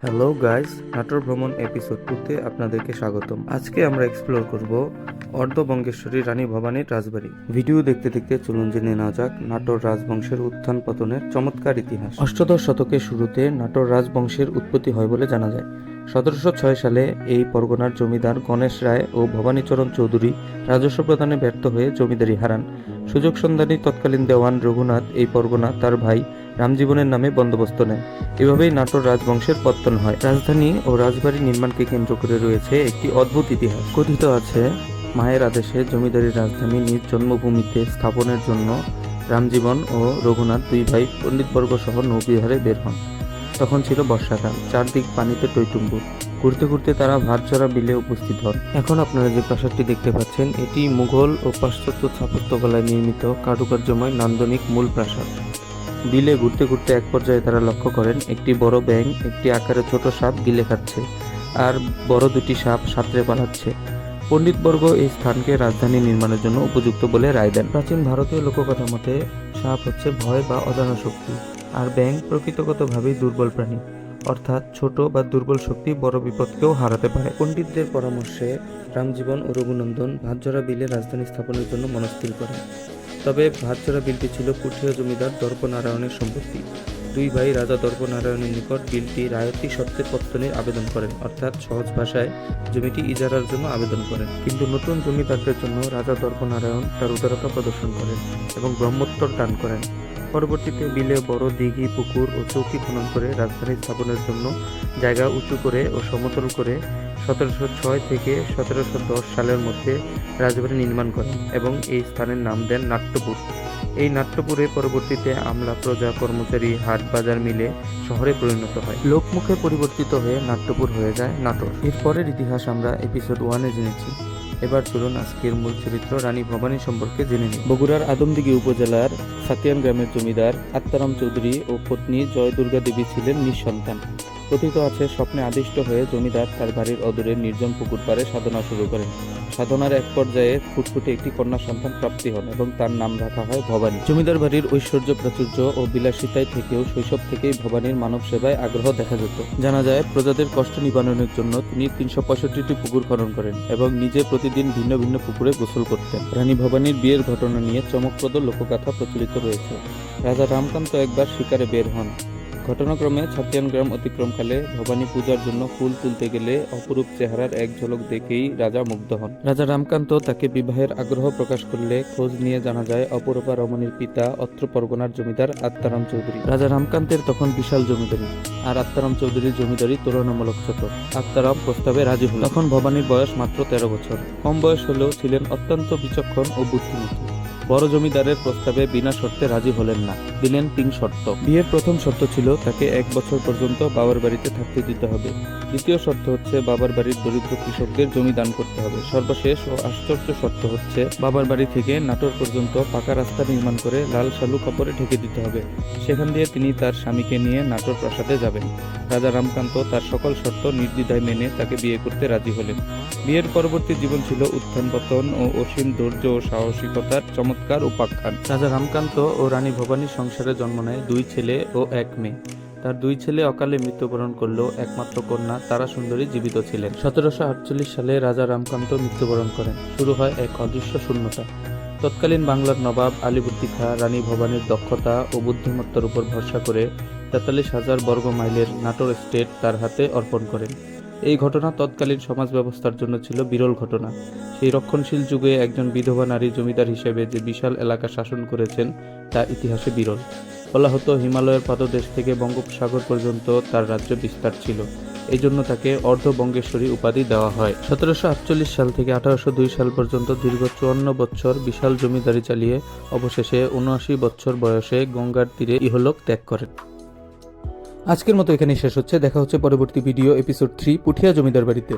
Hello guys, Natore ভ্রমণ episode 2তে আপনাদেরকে স্বাগতম। আজকে আমরা এক্সপ্লোর করব অর্ধবঙ্গেশ্বরী রানী ভবানীর রাজবাড়ি। ভিডিও দেখতে দেখতে চলুন জেনে নেওয়া যাক নাটোর রাজবংশের উত্থান পতনের চমৎকার ইতিহাস। অষ্টাদশ শতকের শুরুতে নাটোর রাজবংশের উৎপত্তি হয় বলে জানা যায়। 1706 সালে এই পরগনার জমিদার গণেশ রায় ও ভবানীচরণ চৌধুরী রাজস্ব প্রদানে ব্যর্থ হয়ে জমিদারি হারান। সুযোগ সন্ধানী তৎকালীন দেওয়ান রঘুনাথ এই পরগনা তার ভাই রামজীবনের নামে বন্দোবস্ত নেন। এভাবেই নাটোর রাজবংশের পত্তন হয়। রাজধানী ও রাজবাড়ি নির্মাণকে কেন্দ্র করে রয়েছে একটি অদ্ভুত ইতিহাস। কথিত আছে, মায়ের আদেশে জমিদারি রাজধানী নিজ জন্মভূমিতে স্থাপনের জন্য রামজীবন ও রঘুনাথ দুই ভাই পণ্ডিতবর্গ সহ নৌবিহারে বের হন। তখন ছিল বর্ষাকাল, চারদিক পানিতে টইটুম্বুর। ঘুরতে ঘুরতে তারা ভাতচরা বিলে উপস্থিত হন। এখন আপনারা যে প্রাসাদটি দেখতে পাচ্ছেন, এটি মুঘল ও পাশ্চাত্য স্থাপত্যকলায় নির্মিত কারুকার্যময় নান্দনিক মূল প্রাসাদ। বিলে ঘুরতে ঘুরতে এক পর্যায়ে তারা লক্ষ্য করেন একটি বড় ব্যাঙ একটি আকারে ছোট সাপ গিলে খাচ্ছে, আর বড় দুটি সাপ সাঁতরে পালাচ্ছে। পণ্ডিতবর্গ এই স্থানকে রাজধানী নির্মাণের জন্য উপযুক্ত বলে রায় দেন। প্রাচীন ভারতীয় লোককথা মতে সাপ হচ্ছে ভয় বা অজানা শক্তি, আর ব্যাঙ প্রকৃতিগতভাবেই দুর্বল প্রাণী, অর্থাৎ ছোট বা দুর্বল শক্তি বড় বিপদকেও হারাতে পারে। পণ্ডিতদের পরামর্শে রামজীবন ও রঘুনন্দন ভাতজরা বিলে রাজধানী স্থাপনের জন্য মনস্থির করেন। তবে ভাতজরা বিলটি ছিল পুঠিয়া জমিদার দর্পনারায়ণের সম্পত্তি। দুই ভাই রাজা দর্পনারায়ণের নিকট বিলটি রায়তি সত্ত্বে পত্তনের আবেদন করেন, অর্থাৎ সহজ ভাষায় জমিটি ইজারার জন্য আবেদন করেন। কিন্তু নতুন জমিদারদের জন্য রাজা দর্পনারায়ণ তার উদারতা প্রদর্শন করেন এবং ব্রহ্মোত্তর দান করেন। পরবর্তীতে বিলে বড় দিঘি, পুকুর ও চৌকি খনন করে রাজধানী স্থাপনের জন্য জায়গা উঁচু করে ও সমতল করে 1706 থেকে 1710 সালের মধ্যে রাজবাড়ি নির্মাণ করেন এবং এই স্থানের নাম দেন নাট্যপুর। এই নাট্যপুরে পরবর্তীতে আমলা, প্রজা, কর্মচারী, হাট বাজার মিলে শহরে পরিণত হয়। লোকমুখে পরিবর্তিত হয়ে নাট্যপুর হয়ে যায় নাটোর। এর পরের ইতিহাস আমরা এপিসোড 1-এ জেনেছি। এবার চলুন আজকের মূল চরিত্র রানী ভবানী সম্পর্কে জেনে নিই। বগুড়ার আদমদিঘি উপজেলার সাতিয়ান গ্রামের জমিদার আত্মারাম চৌধুরী ও পত্নী জয় দুর্গা দেবী ছিলেন নিঃসন্তান। কথিত আছে, স্বপ্নে আদিষ্ট হয়ে জমিদার তার বাড়ির অদূরে নির্জন পুকুর পাড়ে সাধনা শুরু করেন। সাধনার এক পর্যায়ে ফুটফুটে একটি কন্যা সন্তান প্রাপ্তি হন এবং তার নাম রাখা হয় ভবানী। জমিদার বাড়ির ঐশ্বর্য, প্রাচুর্য ও বিলাসিতায় থেকেও শৈশব থেকেই ভবানীর মানব সেবায় আগ্রহ দেখা যেত। জানা যায়, প্রজাদের কষ্ট নিবারণের জন্য তিনি 365টি পুকুর খনন করেন এবং নিজে প্রতিদিন ভিন্ন ভিন্ন পুকুরে গোসল করতেন। রানী ভবানীর বিয়ের ঘটনা নিয়ে চমকপ্রদ লোকগাথা প্রচলিত রয়েছে। রাজা রামকান্ত একবার শিকারে বের হন। ঘটনাক্রমে ছাতিয়ান গ্রাম অতিক্রমকালে ভবানী পূজার জন্য ফুল তুলতে গেলে অপরূপ চেহারার এক ঝলক দেখেই রাজা মুগ্ধ হন। রাজা রামকান্ত তাকে বিবাহের আগ্রহ প্রকাশ করলে খোঁজ নিয়ে জানা যায় অপরূপা রমণীর পিতা অত্র পরগনার জমিদার আত্মারাম চৌধুরী। রাজা রামকান্তের তখন বিশাল জমিদারি, আর আত্মারাম চৌধুরীর জমিদারি তুলনামূলক ছোট। আত্মারাম প্রস্তাবে রাজি হল। তখন ভবানীর বয়স মাত্র 13 বছর। কম বয়স হলেও ছিলেন অত্যন্ত বিচক্ষণ ও বুদ্ধিমতী। বড় জমিদারের প্রস্তাবে বিনা শর্তে রাজি হলেন না, দিলেন 3 শর্ত। বিয়ের প্রথম শর্ত ছিল তাকে 1 বছর পর্যন্ত বাবার বাড়িতে থাকতে দিতে হবে। দ্বিতীয় শর্ত হচ্ছে বাবার বাড়ির দরিদ্র কৃষকদের জমি দান করতে হবে। সর্বশেষ ও আশ্চর্য শর্ত হচ্ছে বাবার বাড়ি থেকে নাটোর পর্যন্ত পাকা রাস্তা নির্মাণ করে লাল শালু কাপড়ে ঢেকে দিতে হবে। সেখান দিয়ে তিনি তার স্বামীকে নিয়ে নাটোর প্রাসাদে যাবেন। রাজা রামকান্ত তার সকল শর্ত নির্দ্বিধায় মেনে তাকে বিয়ে করতে রাজি হলেন। বিয়ের পরবর্তী জীবন ছিল উত্থান পতন ও অসীম ধৈর্য ও সাহসিকতার চমৎকার উপাখ্যান। রাজা রামকান্ত ও রানী ভবানীর সংসারে জন্ম নেয় 2 ছেলে ও 1 মেয়ে। তার 2 ছেলে অকালে মৃত্যুবরণ করলেও একমাত্র কন্যা তারা সুন্দরী জীবিত ছিলেন। 1748 সালে রাজা রামকান্ত মৃত্যুবরণ করেন। শুরু হয় এক অদৃশ্য শূন্যতা। তৎকালীন বাংলার নবাব আলীবর্দী খাঁ রানী ভবানীর দক্ষতা ও বুদ্ধিমত্তার উপর ভরসা করে 43,000 বর্গ মাইলের নাটোর স্টেট তার হাতে অর্পণ করেন। এই ঘটনা তৎকালীন সমাজ ব্যবস্থার জন্য ছিল বিরল ঘটনা। সেই রক্ষণশীল যুগে একজন বিধবা নারী জমিদার হিসেবে যে বিশাল এলাকা শাসন করেছেন তা ইতিহাসে বিরল। বলা হতো, হিমালয়ের পাদদেশ থেকে বঙ্গোপসাগর পর্যন্ত তার রাজ্য বিস্তার ছিল। এই জন্য তাকে অর্ধবঙ্গেশ্বরী উপাধি দেওয়া হয়। 1748 সাল থেকে 1802 সাল পর্যন্ত দীর্ঘ 54 বছর বিশাল জমিদারি চালিয়ে অবশেষে 79 বছর বয়সে গঙ্গার তীরে ইহলোক ত্যাগ করেন। আজকের মতো এখানেই শেষ হচ্ছে। দেখা হচ্ছে পরবর্তী ভিডিও এপিসোড 3 পুঠিয়া জমিদার বাড়িতে।